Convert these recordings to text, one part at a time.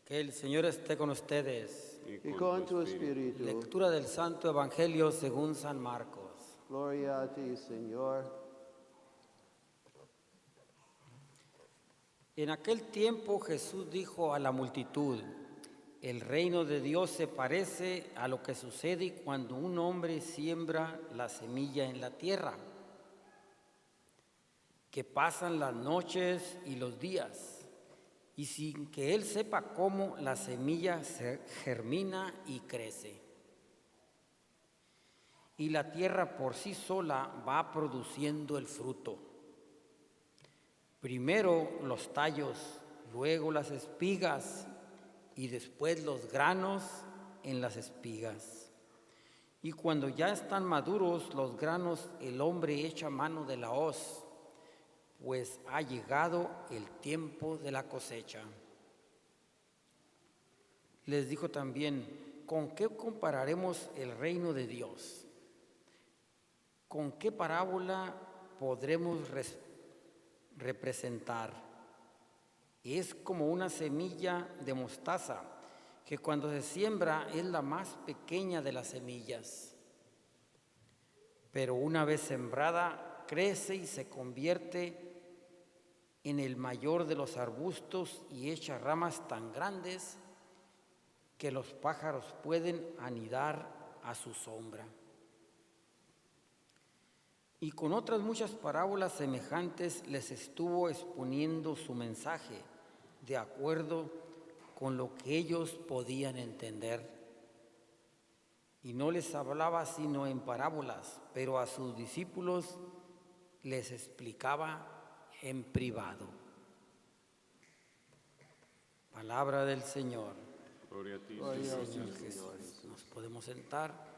Que el Señor esté con ustedes. y con tu espíritu. Lectura del Santo Evangelio según San Marcos. Gloria a ti, Señor. En aquel tiempo Jesús dijo a la multitud: el reino de Dios se parece a lo que sucede cuando un hombre siembra la semilla en la tierra, que pasan las noches y los días, y sin que él sepa cómo, la semilla se germina y crece. Y la tierra por sí sola va produciendo el fruto. Primero los tallos, luego las espigas y después los granos en las espigas. Y cuando ya están maduros los granos, el hombre echa mano de la hoz, pues ha llegado el tiempo de la cosecha. Les dijo también: ¿con qué compararemos el reino de Dios? ¿Con qué parábola podremos representar? Es como una semilla de mostaza, que cuando se siembra es la más pequeña de las semillas. Pero una vez sembrada, crece y se convierte en el mayor de los arbustos y echa ramas tan grandes que los pájaros pueden anidar a su sombra. Y con otras muchas parábolas semejantes les estuvo exponiendo su mensaje, de acuerdo con lo que ellos podían entender. Y no les hablaba sino en parábolas, pero a sus discípulos les explicaba en privado. Palabra del Señor. Gloria a ti, Gloria a ti, Señor Señor Jesús. Jesús. Nos podemos sentar.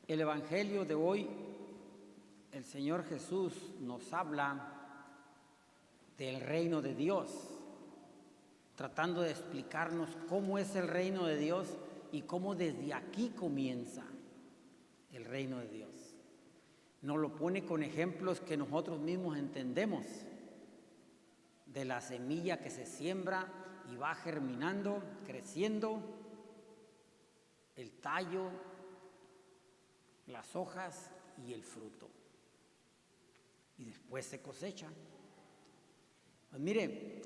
El Evangelio de hoy, el Señor Jesús nos habla del reino de Dios, tratando de explicarnos cómo es el reino de Dios y cómo desde aquí comienza el reino de Dios. Nos lo pone con ejemplos que nosotros mismos entendemos, de la semilla que se siembra y va germinando, creciendo, el tallo, las hojas y el fruto. Y después se cosecha. Pues mire,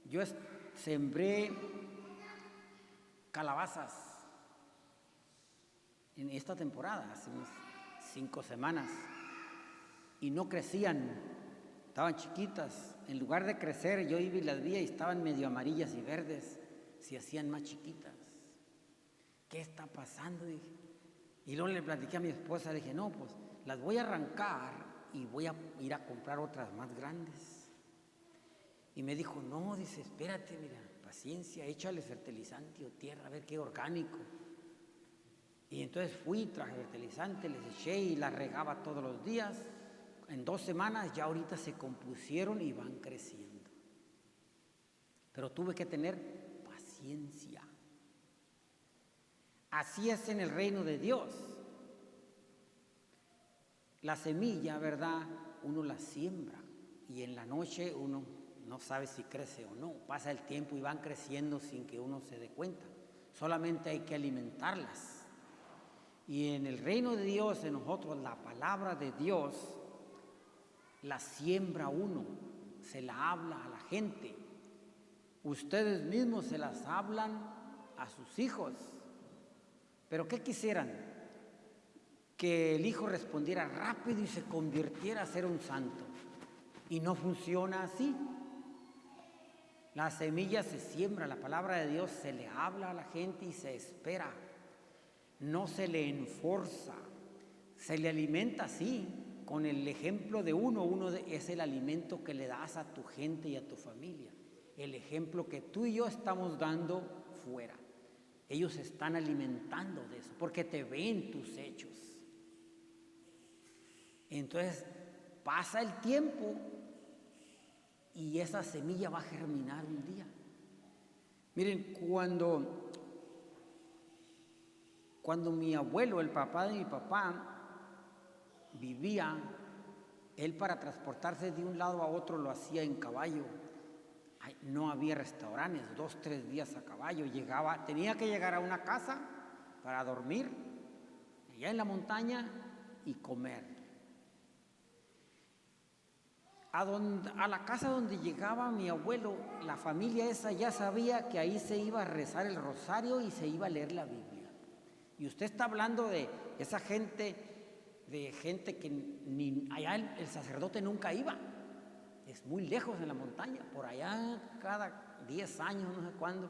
yo sembré calabazas en esta temporada, hace unas 5 semanas, y no crecían, estaban chiquitas. En lugar de crecer, yo iba y las vi y estaban medio amarillas y verdes, se hacían más chiquitas. ¿Qué está pasando? Dije. Y luego le platiqué a mi esposa, le dije: no, pues las voy a arrancar y voy a ir a comprar otras más grandes. Y me dijo: no, dice, espérate, mira, paciencia, échale fertilizante o tierra, a ver qué orgánico. Y entonces fui, traje fertilizante, les eché y las regaba todos los días. En 2 semanas ya ahorita se compusieron y van creciendo. Pero tuve que tener paciencia. Así es en el reino de Dios. La semilla, ¿verdad? Uno la siembra y en la noche uno no sabe si crece o no. Pasa el tiempo y van creciendo sin que uno se dé cuenta. Solamente hay que alimentarlas. Y en el reino de Dios, en nosotros, la palabra de Dios la siembra uno, se la habla a la gente. Ustedes mismos se las hablan a sus hijos. ¿Pero qué quisieran? Que el hijo respondiera rápido y se convirtiera a ser un santo. Y no funciona así. La semilla se siembra, la palabra de Dios se le habla a la gente y se espera. No se le enforza, se le alimenta así, con el ejemplo de uno es el alimento que le das a tu gente y a tu familia. El ejemplo que tú y yo estamos dando fuera. Ellos se están alimentando de eso, porque te ven tus hechos. Entonces pasa el tiempo y esa semilla va a germinar un día. Miren, cuando Cuando mi abuelo, el papá de mi papá, vivía, él para transportarse de un lado a otro lo hacía en caballo. No había restaurantes, 2, 3 días a caballo. Tenía que llegar a una casa para dormir, allá en la montaña, y comer. A la casa donde llegaba mi abuelo, la familia esa ya sabía que ahí se iba a rezar el rosario y se iba a leer la Biblia. Y usted está hablando de esa gente, que ni allá el sacerdote nunca iba. Es muy lejos en la montaña, por allá cada 10 años, no sé cuándo,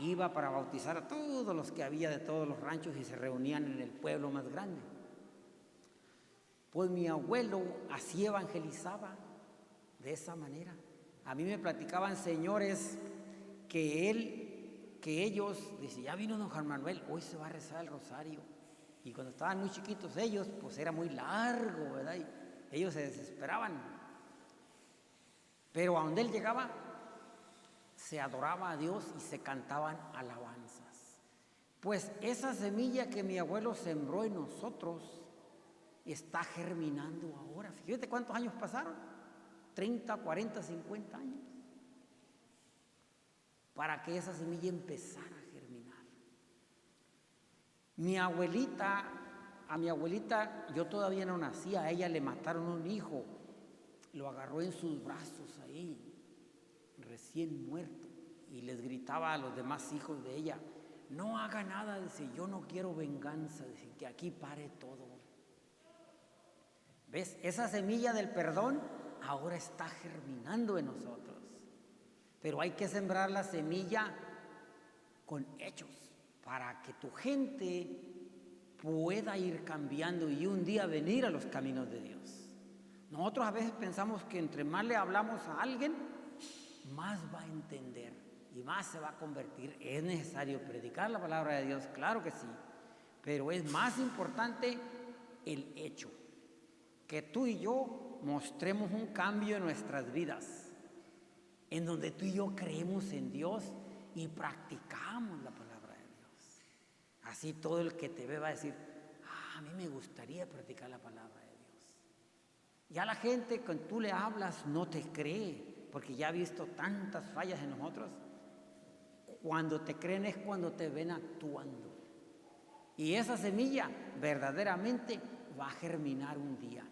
iba para bautizar a todos los que había de todos los ranchos y se reunían en el pueblo más grande. Pues mi abuelo así evangelizaba, de esa manera. A mí me platicaban señores que ellos, dice, ya vino don Juan Manuel, hoy se va a rezar el rosario. Y cuando estaban muy chiquitos ellos, pues era muy largo, ¿verdad? Y ellos se desesperaban. Pero a donde él llegaba, se adoraba a Dios y se cantaban alabanzas. Pues esa semilla que mi abuelo sembró en nosotros está germinando ahora. Fíjate cuántos años pasaron, 30, 40, 50 años, para que esa semilla empezara a germinar. A mi abuelita, yo todavía no nacía, a ella le mataron un hijo, lo agarró en sus brazos ahí, recién muerto, y les gritaba a los demás hijos de ella, no haga nada, dice, yo no quiero venganza, dice, que aquí pare todo. ¿Ves? Esa semilla del perdón ahora está germinando en nosotros, pero hay que sembrar la semilla con hechos para que tu gente pueda ir cambiando y un día venir a los caminos de Dios. Nosotros a veces pensamos que entre más le hablamos a alguien, más va a entender y más se va a convertir. Es necesario predicar la palabra de Dios, claro que sí, pero es más importante el hecho, que tú y yo mostremos un cambio en nuestras vidas, en donde tú y yo creemos en Dios y practicamos la palabra de Dios. Así todo el que te ve va a decir, a mí me gustaría practicar la palabra de Dios. Ya la gente, cuando tú le hablas, no te cree, porque ya ha visto tantas fallas en nosotros. Cuando te creen es cuando te ven actuando. Y esa semilla verdaderamente va a germinar un día.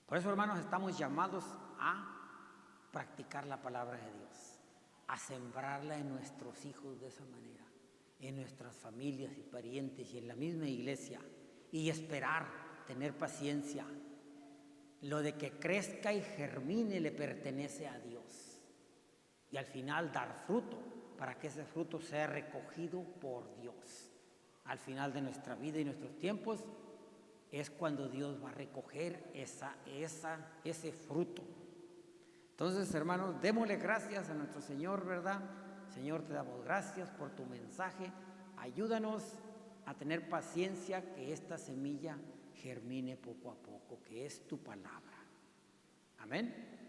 Por eso, hermanos, estamos llamados a practicar la palabra de Dios, a sembrarla en nuestros hijos de esa manera, en nuestras familias y parientes y en la misma iglesia, y esperar, tener paciencia. Lo de que crezca y germine le pertenece a Dios, y al final dar fruto para que ese fruto sea recogido por Dios. Al final de nuestra vida y nuestros tiempos es cuando Dios va a recoger ese fruto. Entonces, hermanos, démosle gracias a nuestro Señor, ¿verdad? Señor, te damos gracias por tu mensaje. Ayúdanos a tener paciencia, que esta semilla germine poco a poco, que es tu palabra. Amén.